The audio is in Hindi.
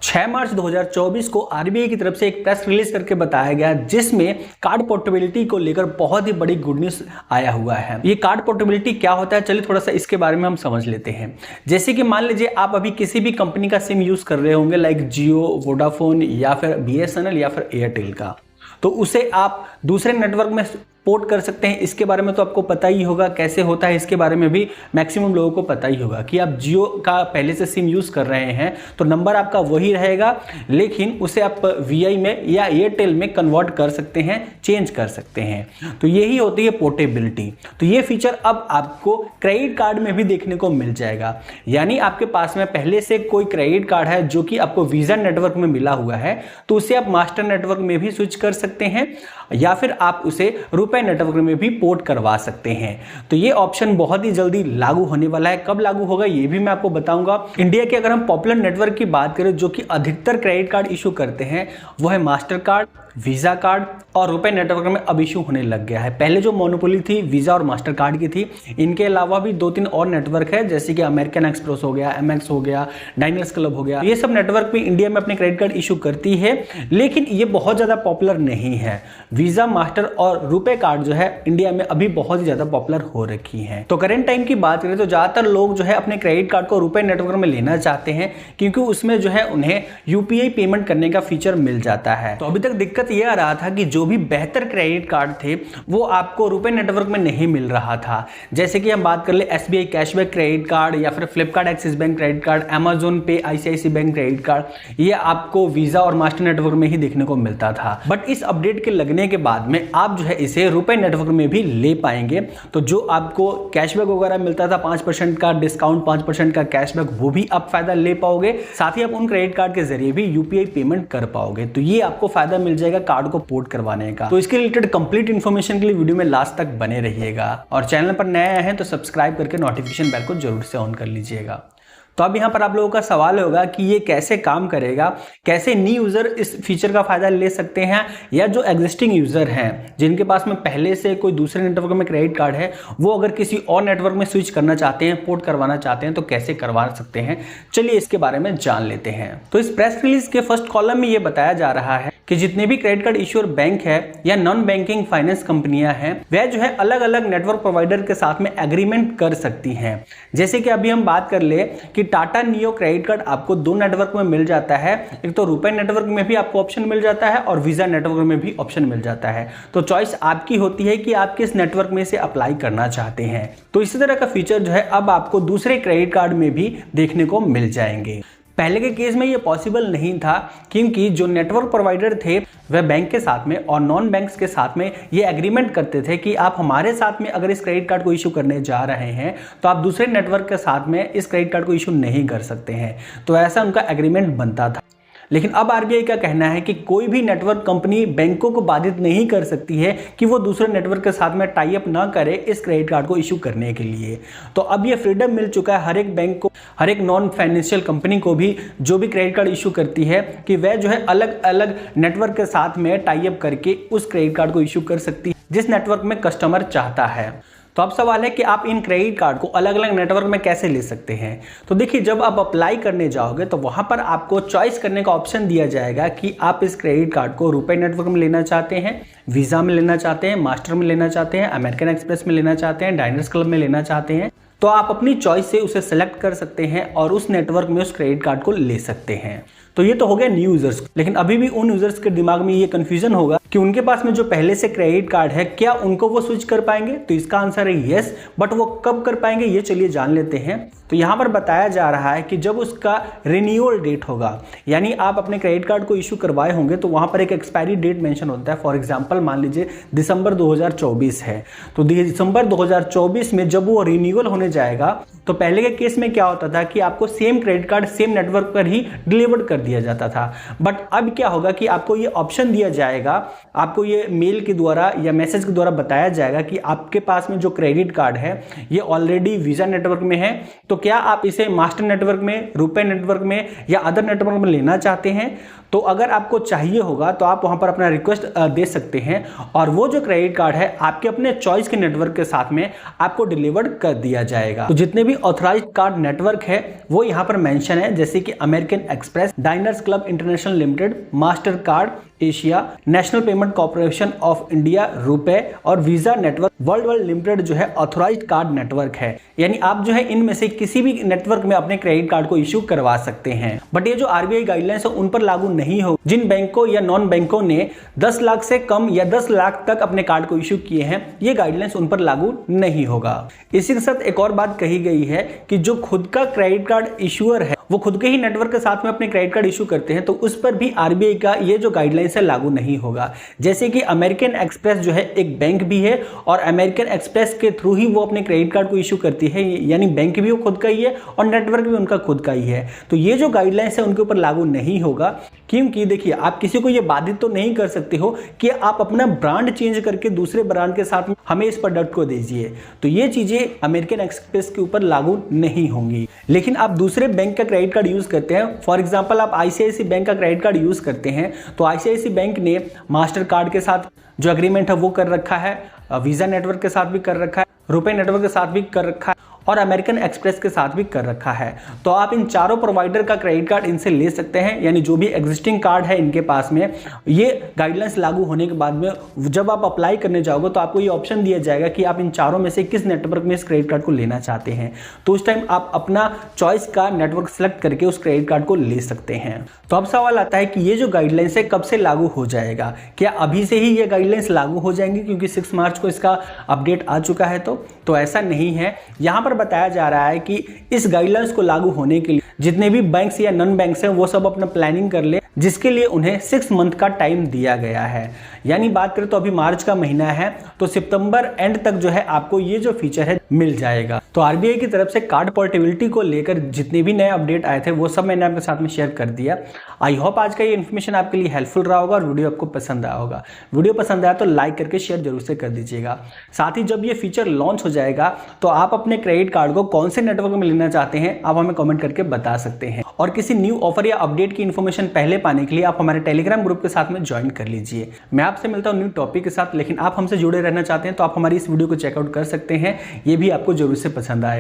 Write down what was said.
6 मार्च 2024 को आरबीआई की तरफ से एक प्रेस रिलीज करके बताया गया जिसमें कार्ड पोर्टेबिलिटी को लेकर बहुत ही बड़ी गुड न्यूज आया हुआ है। ये कार्ड पोर्टेबिलिटी क्या होता है, चलिए थोड़ा सा इसके बारे में हम समझ लेते हैं। जैसे कि मान लीजिए आप अभी किसी भी कंपनी का सिम यूज कर रहे होंगे, लाइक जियो, वोडाफोन या फिर बीएसएनएल या फिर एयरटेल का, तो उसे आप दूसरे नेटवर्क में पोर्ट कर सकते हैं। इसके बारे में तो आपको पता ही होगा कैसे होता है, इसके बारे में भी मैक्सिमम लोगों को पता ही होगा कि आप जियो का पहले से सिम यूज़ कर रहे हैं तो नंबर आपका वही रहेगा, लेकिन उसे आप वीआई में या एयरटेल में कन्वर्ट कर सकते हैं, चेंज कर सकते हैं। तो यही होती है पोर्टेबिलिटी। तो ये फीचर अब आपको क्रेडिट कार्ड में भी देखने को मिल जाएगा। यानी आपके पास में पहले से कोई क्रेडिट कार्ड है जो कि आपको वीज़ा नेटवर्क में मिला हुआ है, तो उसे आप मास्टर नेटवर्क में भी स्विच कर सकते हैं या फिर आप उसे रुपए नेटवर्क में भी पोर्ट करवा सकते हैं। तो ये ऑप्शन बहुत ही जल्दी लागू होने वाला है। कब लागू होगा ये भी मैं आपको बताऊंगा। इंडिया के अगर हम पॉपुलर नेटवर्क की बात करें जो कि अधिकतर क्रेडिट कार्ड इशू करते हैं वो है मास्टर कार्ड, वीजा कार्ड और रुपए नेटवर्क में अब इशू होने लग गया है। पहले जो मोनोपोली थी वीजा और मास्टर कार्ड की थी, इनके अलावा भी 2-3 और नेटवर्क है जैसे कि अमेरिकन एक्सप्रेस हो गया, एमएक्स हो गया, डायनर्स क्लब हो गया। ये सब नेटवर्क भी इंडिया में अपने क्रेडिट कार्ड इशू करती है, लेकिन ये बहुत ज्यादा पॉपुलर नहीं है। वीजा, मास्टर और रुपए कार्ड जो है इंडिया में अभी बहुत ही ज्यादा पॉपुलर हो रखी है। तो करंट टाइम की बात करें तो ज्यादातर लोग जो है अपने क्रेडिट कार्ड को रुपए नेटवर्क में लेना चाहते हैं क्योंकि उसमें जो है उन्हें यूपीआई पेमेंट करने का फीचर मिल जाता है। तो अभी तक दिक्कत ये आ रहा था कि जो भी बेहतर क्रेडिट कार्ड थे वो आपको रुपए नेटवर्क में नहीं मिल रहा था। जैसे कि हम बात कर ले एसबीआई कैशबैक क्रेडिट कार्ड या फिर Flipkart axis bank credit card, Amazon पे आईसीआईसीआई बैंक क्रेडिट कार्ड, ये आपको वीजा और मास्टर नेटवर्क में ही देखने को मिलता था। बट इस अपडेट के लगने के बाद में आप जो है इसे रुपए नेटवर्क में भी ले पाएंगे। तो जो आपको कैशबैक वगैरह मिलता था 5% का डिस्काउंट, 5% का कैशबैक, वो भी आप फायदा ले पाओगे। साथ ही आप उन क्रेडिट कार्ड के जरिए भी यूपीआई पेमेंट कर पाओगे। तो ये आपको फायदा मिल जाएगा कार्ड को पोर्ट करवाने का। तो इसके रिलेटेड कंप्लीट इन्फॉर्मेशन के लिए वीडियो में लास्ट तक बने रहिएगा और चैनल पर नए आए हैं तो सब्सक्राइब करके नोटिफिकेशन बेल को जरूर से ऑन कर लीजिएगा। तो अब यहाँ पर आप लोगों का सवाल होगा कि ये कैसे काम करेगा, कैसे न्यू यूजर इस फीचर का फायदा ले सकते हैं, या जो एग्जिस्टिंग यूजर हैं जिनके पास में पहले से कोई दूसरे नेटवर्क में क्रेडिट कार्ड है वो अगर किसी और नेटवर्क में स्विच करना चाहते हैं, पोर्ट करवाना चाहते हैं तो कैसे करवा सकते हैं, चलिए इसके बारे में जान लेते हैं। तो इस प्रेस रिलीज के फर्स्ट कॉलम में ये बताया जा रहा है कि जितने भी क्रेडिट कार्ड इश्यूअर बैंक है या नॉन बैंकिंग फाइनेंस कंपनियां हैं वह जो है अलग अलग नेटवर्क प्रोवाइडर के साथ में एग्रीमेंट कर सकती हैं। जैसे कि अभी हम बात कर ले कि टाटा नियो क्रेडिट कार्ड आपको 2 नेटवर्क में मिल जाता है। एक तो रुपए नेटवर्क में भी आपको ऑप्शन मिल जाता है और वीजा नेटवर्क में भी ऑप्शन मिल जाता है। तो चॉइस आपकी होती है कि आप किस नेटवर्क में से अप्लाई करना चाहते हैं। तो इसी तरह का फीचर जो है अब आपको दूसरे क्रेडिट कार्ड में भी देखने को मिल जाएंगे। पहले के केस में ये पॉसिबल नहीं था क्योंकि जो नेटवर्क प्रोवाइडर थे वह बैंक के साथ में और नॉन बैंक्स के साथ में ये एग्रीमेंट करते थे कि आप हमारे साथ में अगर इस क्रेडिट कार्ड को इशू करने जा रहे हैं तो आप दूसरे नेटवर्क के साथ में इस क्रेडिट कार्ड को इशू नहीं कर सकते हैं। तो ऐसा उनका एग्रीमेंट बनता था। लेकिन अब आरबीआई का कहना है कि कोई भी नेटवर्क कंपनी बैंकों को बाधित नहीं कर सकती है कि वो दूसरे नेटवर्क के साथ में टाई अप ना करे इस क्रेडिट कार्ड को इशू करने के लिए। तो अब ये फ्रीडम मिल चुका है हर एक बैंक को, हर एक नॉन फाइनेंशियल कंपनी को भी जो भी क्रेडिट कार्ड इशू करती है कि वह जो है अलग अलग नेटवर्क के साथ में टाई अप करके उस क्रेडिट कार्ड को इशू कर सकती है जिस नेटवर्क में कस्टमर चाहता है। तो अब सवाल है कि आप इन क्रेडिट कार्ड को अलग अलग नेटवर्क में कैसे ले सकते हैं। तो देखिए जब आप अप्लाई करने जाओगे तो वहां पर आपको चॉइस करने का ऑप्शन दिया जाएगा कि आप इस क्रेडिट कार्ड को रुपए नेटवर्क में लेना चाहते हैं, वीजा में लेना चाहते हैं, मास्टर में लेना चाहते हैं, अमेरिकन एक्सप्रेस में लेना चाहते हैं, डायनर्स क्लब में लेना चाहते हैं। तो आप अपनी चॉइस से उसे सेलेक्ट कर सकते हैं और उस नेटवर्क में उस क्रेडिट कार्ड को ले सकते हैं। तो ये तो हो गया न्यू यूजर्स। लेकिन अभी भी उन यूजर्स के दिमाग में ये कंफ्यूजन होगा कि उनके पास में जो पहले से क्रेडिट कार्ड है क्या उनको वो स्विच कर पाएंगे। तो इसका आंसर है यस, बट वो कब कर पाएंगे ये चलिए जान लेते हैं। तो यहाँ पर बताया जा रहा है कि जब उसका रिन्यूअल डेट होगा, यानी आप अपने क्रेडिट कार्ड को इशू करवाए होंगे तो वहाँ पर एक एक्सपायरी डेट मेंशन होता है। फॉर एग्जांपल मान लीजिए दिसंबर 2024 है, तो दिसंबर 2024 में जब वो रिन्यूअल होने जाएगा तो पहले के केस में क्या होता था कि आपको same credit card same network पर ही डिलीवर कर दिया जाता था। बट अब क्या होगा कि आपको ये ऑप्शन दिया जाएगा आपको ये मेल के द्वारा या मैसेज के द्वारा बताया जाएगा कि आपके पास में जो क्रेडिट कार्ड है ये ऑलरेडी वीजा नेटवर्क में है, तो क्या आप इसे मास्टर नेटवर्क में, रुपए नेटवर्क में या अदर नेटवर्क में लेना चाहते हैं। तो अगर आपको चाहिए होगा तो आप वहां पर अपना रिक्वेस्ट दे सकते हैं और वो जो क्रेडिट कार्ड है आपके अपने चॉइस के नेटवर्क के साथ में आपको डिलीवर्ड कर दिया जाएगा। तो जितने भी ऑथराइज्ड कार्ड नेटवर्क है वो यहाँ पर मेंशन है, जैसे कि American express, diners club international limited, master card Asia, national payment corporation of India, रुपए और वीजा नेटवर्क वर्ल्ड लिमिटेड जो है ऑथराइज्ड कार्ड नेटवर्क है। यानी आप जो है इनमें से किसी भी नेटवर्क में अपने क्रेडिट कार्ड को इश्यू करवा सकते हैं। बट ये जो आरबीआई गाइडलाइंस है उन पर लागू नहीं हो। जिन बैंकों या नॉन बैंकों ने 10 लाख से कम या 10 लाख तक अपने कार्ड को इश्यू किए हैं, ये गाइडलाइंस उन पर लागू नहीं होगा। इसी के साथ एक और बात कही गई है कि जो खुद का क्रेडिट कार्ड इश्यूअर है वो खुद के ही नेटवर्क के साथ में अपने क्रेडिट कार्ड इशू करते हैं, तो उस पर भी आरबीआई का ये जो गाइडलाइंस है लागू नहीं होगा। जैसे कि अमेरिकन एक्सप्रेस जो है एक बैंक भी है और अमेरिकन एक्सप्रेस के थ्रू ही वो अपने क्रेडिट कार्ड को इशू करती है, यानी बैंक भी वो खुद का ही है और नेटवर्क भी उनका खुद का ही है। तो ये जो गाइडलाइंस है उनके ऊपर लागू नहीं होगा, क्योंकि देखिए आप किसी को ये बाधित तो नहीं कर सकते हो कि आप अपना ब्रांड चेंज करके दूसरे ब्रांड के साथ हमें इस प्रोडक्ट को दीजिए। तो ये चीजें अमेरिकन एक्सप्रेस के ऊपर लागू नहीं होंगी। लेकिन आप दूसरे बैंक का क्रेडिट कार्ड यूज करते हैं, फॉर एग्जांपल आप आईसीआईसी बैंक का क्रेडिट कार्ड यूज करते हैं, तो आईसीआईसी बैंक ने मास्टर कार्ड के साथ जो एग्रीमेंट है वो कर रखा है, वीजा नेटवर्क के साथ भी कर रखा है, रुपए नेटवर्क के साथ भी कर रखा है और अमेरिकन एक्सप्रेस के साथ भी कर रखा है। तो आप इन चारों प्रोवाइडर का क्रेडिट कार्ड इनसे ले सकते हैं, यानी जो भी एग्जिस्टिंग कार्ड है इनके पास में, ये गाइडलाइंस लागू होने के बाद में जब आप अप्लाई करने जाओगे तो आपको ये ऑप्शन दिया जाएगा कि आप इन चारों में से किस नेटवर्क में इस क्रेडिट कार्ड को लेना चाहते हैं। तो उस टाइम आप अपना चॉइस का नेटवर्क सेलेक्ट करके उस क्रेडिट कार्ड को ले सकते हैं। तो अब सवाल आता है कि ये जो गाइडलाइंस है कब से लागू हो जाएगा, क्या अभी से ही ये गाइडलाइंस लागू हो जाएंगे क्योंकि 6 मार्च को इसका अपडेट आ चुका है। तो ऐसा नहीं है। यहाँ पर बताया जा रहा है कि इस गाइडलाइंस को लागू होने के लिए जितने भी बैंक्स या नॉन बैंक्स हैं वो सब अपना प्लानिंग कर ले, जिसके लिए उन्हें 6 मंथ का टाइम दिया गया है। यानी बात करें तो अभी मार्च का महीना है, तो सितंबर एंड तक जो है आपको ये जो फीचर है मिल जाएगा। तो आरबीआई की तरफ से कार्ड पोर्टेबिलिटी को लेकर जितने भी नए अपडेट आए थे वो सब मैंने आपके साथ में शेयर कर दिया। आई होप आज का ये इन्फॉर्मेशन आपके लिए हेल्पफुल रहा होगा और वीडियो आपको पसंद आया होगा। वीडियो पसंद आया तो लाइक करके शेयर जरूर से कर दीजिएगा। साथ ही जब ये फीचर लॉन्च हो जाएगा तो आप अपने क्रेडिट कार्ड को कौन से नेटवर्क में लेना चाहते हैं आप हमें कमेंट करके बता सकते हैं। और किसी न्यू ऑफर या अपडेट की इन्फॉर्मेशन पहले पाने के लिए आप हमारे टेलीग्राम ग्रुप के साथ में ज्वाइन कर लीजिए। मैं आपसे मिलता हूं न्यू टॉपिक के साथ, लेकिन आप हमसे जुड़े रहना चाहते हैं तो आप हमारी इस वीडियो को चेकआउट कर सकते हैं, ये भी आपको जरूर से पसंद आएगा।